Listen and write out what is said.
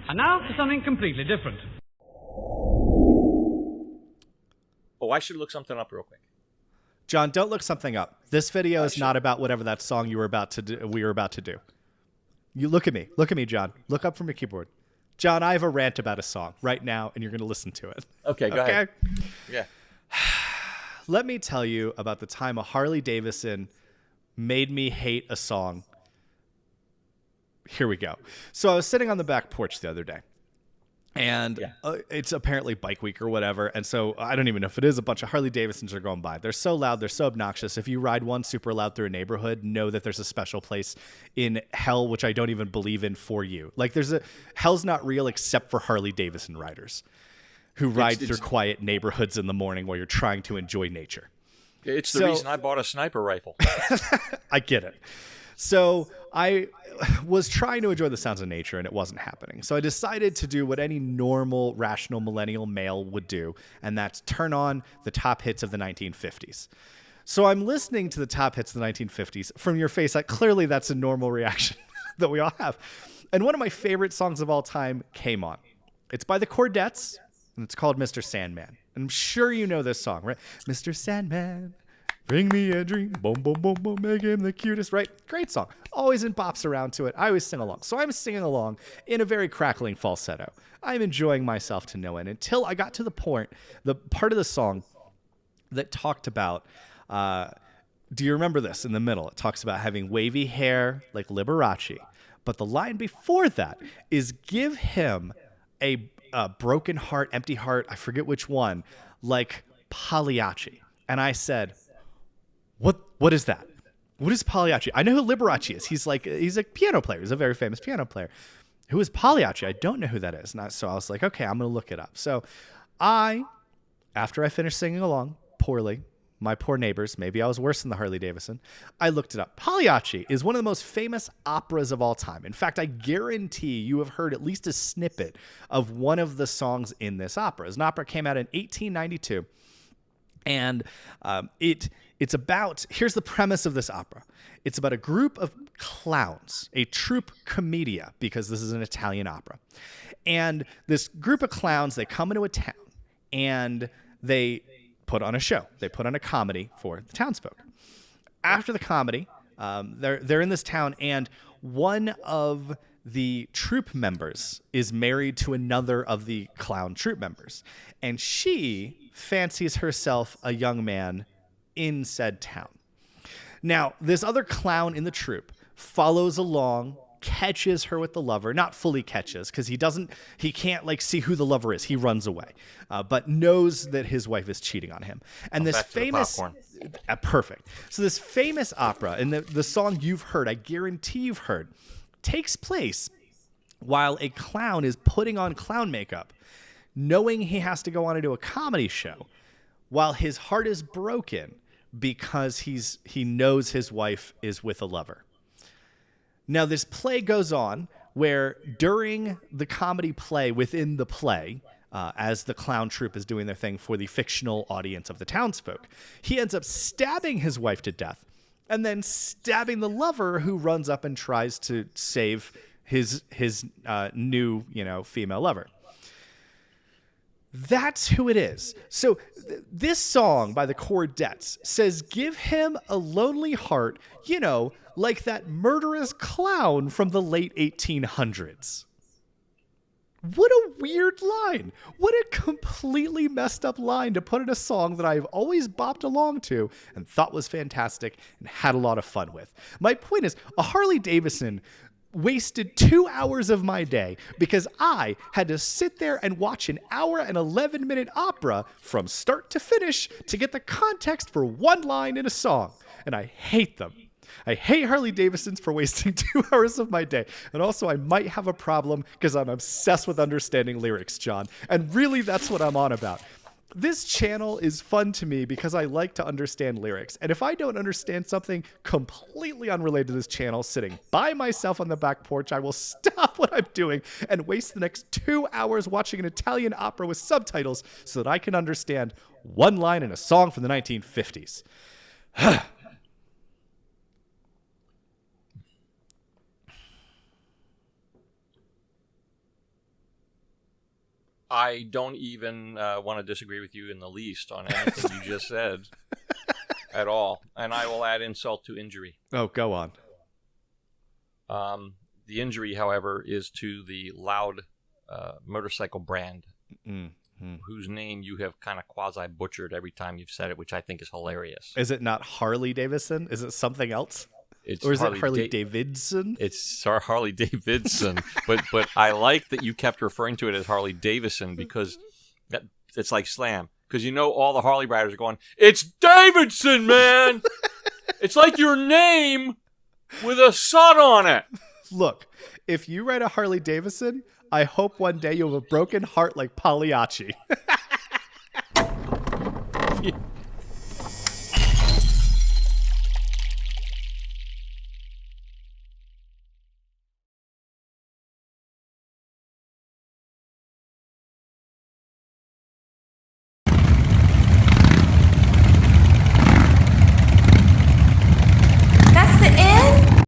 And now for something completely different. Oh, I should look something up real quick. John, don't look something up. This video is not about whatever that song we were about to do. You look at me. Look at me, John. Look up from your keyboard. John, I have a rant about a song right now, and you're going to listen to it. Okay, go ahead. Yeah. Let me tell you about the time a Harley Davison made me hate a song. Here we go. So I was sitting on the back porch the other day. And it's apparently bike week or whatever. And so I don't even know if it is. A bunch of Harley Davidsons are going by. They're so loud. They're so obnoxious. If you ride one super loud through a neighborhood, know that there's a special place in hell, which I don't even believe in, for you. Like hell's not real except for Harley Davidson riders who ride through quiet neighborhoods in the morning while you're trying to enjoy nature. It's the reason I bought a sniper rifle. I get it. So I was trying to enjoy the sounds of nature, and it wasn't happening. So I decided to do what any normal, rational millennial male would do, and that's turn on the top hits of the 1950s. So I'm listening to the top hits of the 1950s. From your face, clearly that's a normal reaction that we all have. And one of my favorite songs of all time came on. It's by the Chordettes, and it's called Mr. Sandman. And I'm sure you know this song, right? Mr. Sandman, bring me a dream, boom, boom, boom, boom, make him the cutest, right? Great song. Always in bops around to it. I always sing along. So I'm singing along in a very crackling falsetto. I'm enjoying myself to no end until I got to the part of the song that talked about, do you remember this in the middle? It talks about having wavy hair like Liberace. But the line before that is give him a broken heart, empty heart, I forget which one, like Pagliacci. And I said, What is that? What is Pagliacci? I know who Liberace is. He's a piano player. He's a very famous piano player. Who is Pagliacci? I don't know who that is. So I was like, okay, I'm going to look it up. So after I finished singing along poorly, my poor neighbors, maybe I was worse than the Harley Davidson, I looked it up. Pagliacci is one of the most famous operas of all time. In fact, I guarantee you have heard at least a snippet of one of the songs in this opera. This opera came out in 1892. And it's about, here's the premise of this opera. It's about a group of clowns, a troupe commedia, because this is an Italian opera. And this group of clowns, they come into a town and they put on a show. They put on a comedy for the townsfolk. After the comedy, they're in this town, and one of the troupe members is married to another of the clown troupe members. And she fancies herself a young man in said town. Now, this other clown in the troupe follows along, catches her with the lover, not fully catches, because he can't see who the lover is. He runs away, but knows that his wife is cheating on him. And this famous, perfect. So this famous opera, and the song you've heard, I guarantee you've heard, takes place while a clown is putting on clown makeup, knowing he has to go on to do a comedy show, while his heart is broken because he knows his wife is with a lover. Now, this play goes on where during the comedy play within the play, as the clown troupe is doing their thing for the fictional audience of the townsfolk, he ends up stabbing his wife to death and then stabbing the lover, who runs up and tries to save his new female lover. That's who it is. So this song by the Chordettes says, give him a lonely heart, like that murderous clown from the late 1800s. What a weird line. What a completely messed up line to put in a song that I've always bopped along to and thought was fantastic and had a lot of fun with. My point is, a Harley Davidson wasted 2 hours of my day because I had to sit there and watch an hour and 11-minute opera from start to finish to get the context for one line in a song. And I hate them. I hate Harley Davidsons for wasting 2 hours of my day. And also, I might have a problem because I'm obsessed with understanding lyrics, John. And really, that's what I'm on about. This channel is fun to me because I like to understand lyrics. And if I don't understand something completely unrelated to this channel, sitting by myself on the back porch, I will stop what I'm doing and waste the next 2 hours watching an Italian opera with subtitles so that I can understand one line in a song from the 1950s. I don't even want to disagree with you in the least on anything you just said at all. And I will add insult to injury. Oh, go on. The injury, however, is to the Loud motorcycle brand, whose name you have kind of quasi-butchered every time you've said it, which I think is hilarious. Is it not Harley Davison? Is it something else? Or is it Harley Davidson? It's Harley Davidson, but I like that you kept referring to it as Harley Davison because it's like slam. Because all the Harley riders are going, it's Davidson, man! It's like your name with a sun on it. Look, if you ride a Harley Davidson, I hope one day you have a broken heart like Pagliacci.